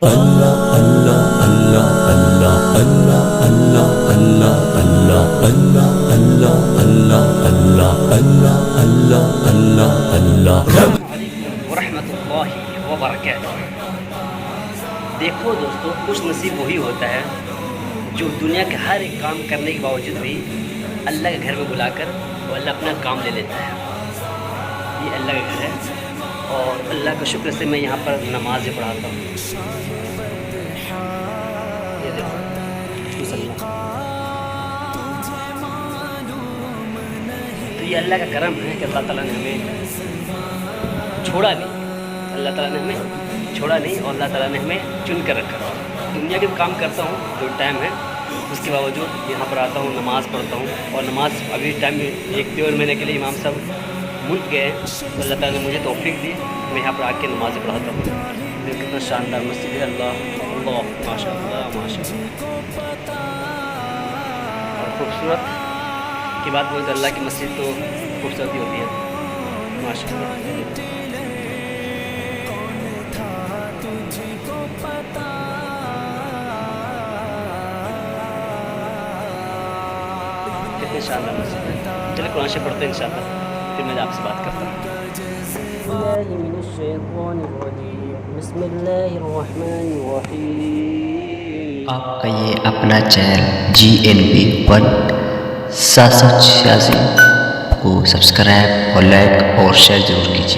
اللہ اللہ اللہ اللہ اللہ اللہ اللہ اللہ اللہ اللہ اللہ اللہ اللہ اللہ السلام علیکم ورحمۃ اللہ وبرکاتہ۔ دیکھو دوستو، خوش نصیب وہی ہوتا ہے جو دنیا کے ہر ایک کام کرنے کے باوجود بھی اللہ کے گھر میں بلا کر وہ اللہ اپنا کام لے لیتا ہے۔ یہ اللہ کا گھر ہے اور اللہ کا شکر سے میں یہاں پر نماز بھی پڑھاتا ہوں۔ یہ دیکھو مسلح، تو یہ اللہ کا کرم ہے کہ اللہ تعالیٰ نے ہمیں چھوڑا نہیں، اللہ تعالیٰ نے ہمیں چھوڑا نہیں اور اللہ تعالیٰ نے ہمیں چن کر رکھا۔ دنیا کے کام کرتا ہوں جو ٹائم ہے، اس کے باوجود یہاں پر آتا ہوں، نماز پڑھتا ہوں۔ اور نماز ابھی ٹائم میں 1-1.5 مہینے کے لیے امام صاحب ملک گئے ہیں، تو اللہ تعالیٰ نے مجھے توفیق دی، میں یہاں پر آ کے نماز پڑھاتا ہوں۔ دیکھو کتنا شاندار مسجد ہے، اللہ اللہ ماشاء اللہ ماشاء اللہ۔ اور خوبصورت کی بات بولے تو اللہ کی مسجد تو خوبصورت ہی ہوتی ہے، ماشاء اللہ۔ کتنے شاندار مسجد ہے۔ چلے قرآن شریف پڑھتے ہیں انشاءاللہ، پھر میں آپ سے بات کرتا ہوں۔ بسم اللہ الرحمن الرحیم۔ آپ کا یہ اپنا چینل GNB1 6686 کو سبسکرائب اور لائک اور شیئر ضرور کیجیے۔